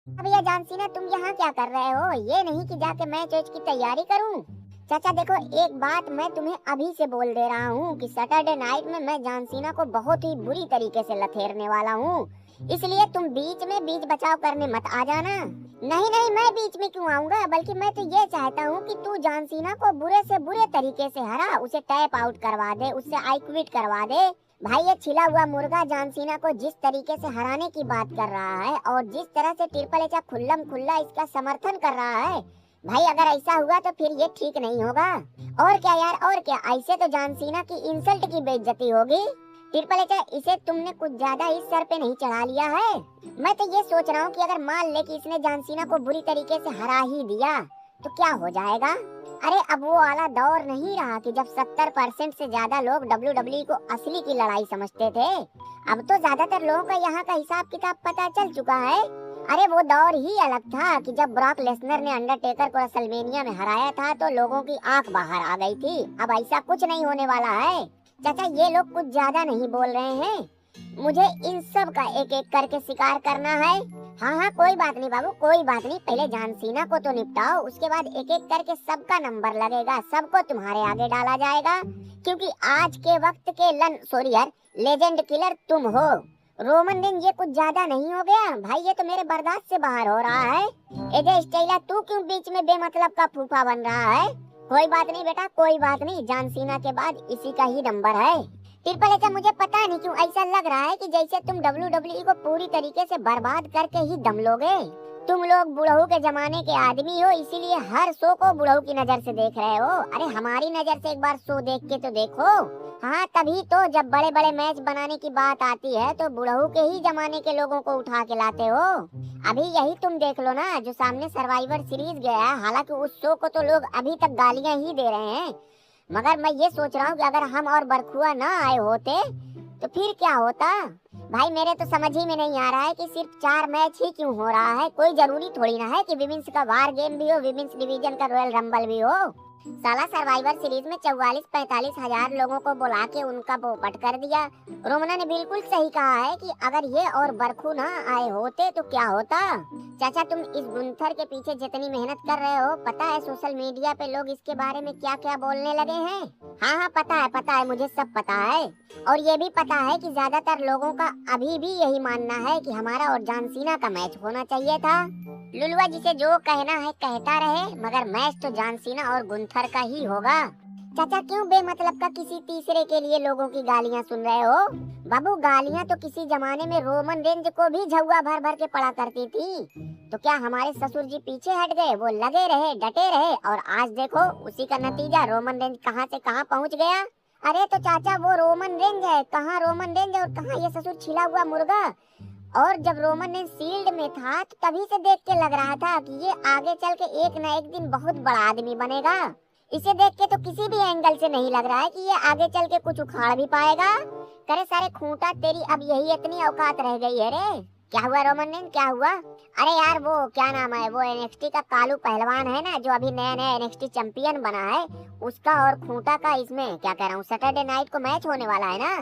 अब ये जानसीना तुम यहाँ क्या कर रहे हो? ये नहीं कि जाके मैच वैच की तैयारी करूं। चाचा देखो, एक बात मैं तुम्हें अभी से बोल दे रहा हूँ कि सैटरडे नाइट में मैं जानसीना को बहुत ही बुरी तरीके से लथेरने वाला हूँ। इसलिए तुम बीच में बीच बचाव करने मत आ जाना। नहीं नहीं, मैं बीच में क्यों आऊंगा, बल्कि मैं तो ये चाहता हूँ कि तू जानसीना को बुरे से बुरे तरीके से हरा, उसे टैप आउट करवा दे, उससे आई क्विट करवा दे। भाई ये छिला हुआ मुर्गा जानसीना को जिस तरीके से हराने की बात कर रहा है और जिस तरह से ट्रिपल एच खुल्लम खुल्ला इसका समर्थन कर रहा है, भाई अगर ऐसा हुआ तो फिर ये ठीक नहीं होगा। और क्या यार, और क्या, ऐसे तो जानसीना की इंसल्ट की बेइज्जती होगी। ट्रिपल एच, इसे तुमने कुछ ज्यादा इस सर पे नहीं चढ़ा लिया है? मैं तो ये सोच रहा हूँ कि अगर मान ले कि इसने जानसीना को बुरी तरीके से हरा ही दिया तो क्या हो जाएगा। अरे अब वो वाला दौर नहीं रहा कि जब 70% से ज्यादा लोग WWE को असली की लड़ाई समझते थे। अब तो ज्यादातर लोगों का यहाँ का हिसाब किताब पता चल चुका है। अरे वो दौर ही अलग था कि जब ब्रॉक लेसनर ने अंडरटेकर को रेसलमेनिया में हराया था तो लोगों की आंख बाहर आ गई थी। अब ऐसा कुछ नहीं होने वाला है। चाचा ये लोग कुछ ज्यादा नहीं बोल रहे हैं, मुझे इन सब का एक एक करके शिकार करना है। हाँ हाँ कोई बात नहीं बाबू, कोई बात नहीं, पहले जानसीना को तो निपटाओ, उसके बाद एक एक करके सबका नंबर लगेगा, सबको तुम्हारे आगे डाला जाएगा। क्योंकि आज के वक्त के लेजेंड किलर तुम हो। रोमन रेंज ये कुछ ज्यादा नहीं हो गया भाई? ये तो मेरे बर्दाश्त से बाहर हो रहा है। एजे स्टाइला तू क्यों बीच में बेमतलब का फूफा बन रहा है? कोई बात नहीं बेटा, कोई बात नहीं, जानसीना के बाद इसी का ही नंबर है। ट्रिपल एच, मुझे पता नहीं क्यों ऐसा लग रहा है कि जैसे तुम WWE को पूरी तरीके से बर्बाद करके ही दम लोगे। तुम लोग बुढ़ऊ के जमाने के आदमी हो, इसीलिए हर शो को बुढ़ऊ की नजर से देख रहे हो। अरे हमारी नजर से एक बार शो देख के तो देखो। हाँ तभी तो जब बड़े बड़े मैच बनाने की बात आती है तो बुढ़ऊ के ही जमाने के लोगों को उठा के लाते हो। अभी यही तुम देख लो ना, जो सामने सर्वाइवर सीरीज गया है, हालांकि उस शो को तो लोग अभी तक गालियां ही दे रहे हैं, मगर मैं ये सोच रहा हूँ कि अगर हम और बरखुआ ना आए होते तो फिर क्या होता। भाई मेरे तो समझ ही में नहीं आ रहा है कि सिर्फ 4 मैच ही क्यों हो रहा है। कोई जरूरी थोड़ी ना है कि विमेंस का वार गेम भी हो, विमेंस डिवीजन का रॉयल रंबल भी हो। साला सर्वाइवर सीरीज में 44-45 हजार लोगों को बुला के उनका पोपट कर दिया। रोमना ने बिल्कुल सही कहा है कि अगर ये और बरखू ना आए होते तो क्या होता। चाचा तुम इस गुंथर के पीछे जितनी मेहनत कर रहे हो, पता है सोशल मीडिया पे लोग इसके बारे में क्या क्या बोलने लगे हैं? हाँ हाँ पता है, मुझे सब पता है। और ये भी पता है कि ज्यादातर लोगों का अभी भी यही मानना है कि हमारा और जानसीना का मैच होना चाहिए था। लुलुआ जिसे जो कहना है कहता रहे, मगर मैच तो जानसीना और गुंथर का ही होगा। चाचा क्यों बेमतलब का किसी तीसरे के लिए लोगों की गालियां सुन रहे हो? बाबू गालियां तो किसी जमाने में रोमन रेंज को भी झुआ भर भर के पड़ा करती थी। तो क्या हमारे ससुर जी पीछे हट गए? वो लगे रहे, डटे रहे, और आज देखो उसी का नतीजा, रोमन रेंज कहां से कहां पहुंच गया। अरे तो चाचा वो रोमन रेंज है, कहाँ रोमन रेंज और कहाँ ये ससुर छिला हुआ मुर्गा। और जब रोमन ने शील्ड में था तो तभी से देख के लग रहा था कि ये आगे चल के एक न एक दिन बहुत बड़ा आदमी बनेगा। इसे देख के तो किसी भी एंगल से नहीं लग रहा है कि ये आगे चल के कुछ उखाड़ भी पाएगा। करे सारे खूंटा, तेरी अब यही इतनी औकात रह गई है रे। क्या हुआ रोमन ने, क्या हुआ? अरे यार वो क्या नाम है, वो NXT का कालू पहलवान है ना, जो अभी नया नया NXT चैंपियन बना है, उसका और खूंटा का इसमें क्या कह रहा हूँ, सैटरडे नाइट को मैच होने वाला है ना।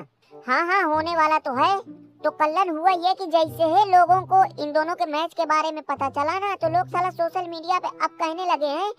हाँ हाँ होने वाला तो है। तो कल्लन हुआ ये कि जैसे है लोगों को इन दोनों के मैच के बारे में पता चला ना, तो लोग साला सोशल मीडिया पे अब कहने लगे हैं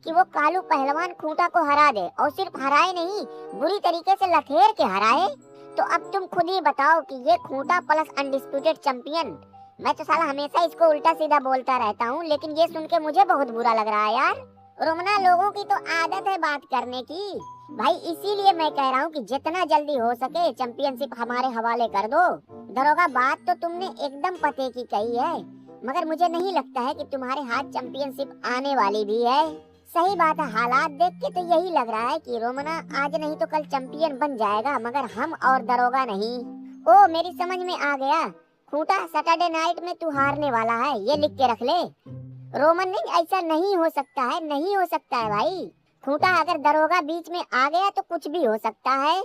कि वो कालू पहलवान खूंटा को हरा दे, और सिर्फ हराए नहीं, बुरी तरीके से लथेर के हराए। तो अब तुम खुद ही बताओ कि ये खूंटा प्लस अनडिस्प्यूटेड चैंपियन। मैं तो साला हमेशा इसको उल्टा सीधा बोलता रहता हूँ, लेकिन ये सुन के मुझे बहुत बुरा लग रहा है यार। रोमना लोगों की तो आदत है बात करने की भाई, इसीलिए मैं कह रहा हूँ कि जितना जल्दी हो सके चैंपियनशिप हमारे हवाले कर दो। दरोगा बात तो तुमने एकदम पते की कही है, मगर मुझे नहीं लगता है कि तुम्हारे हाथ चैंपियनशिप आने वाली भी है। सही बात है, हालात देख के तो यही लग रहा है कि रोमना आज नहीं तो कल चैंपियन बन जाएगा, मगर हम और दरोगा नहीं। ओ मेरी समझ में आ गया, खूंटा सैटरडे नाइट में तू हारने वाला है, ये लिख के रख ले। रोमन नहीं, ऐसा नहीं हो सकता है, नहीं हो सकता है भाई। खूंटा अगर दरोगा बीच में आ गया तो कुछ भी हो सकता है।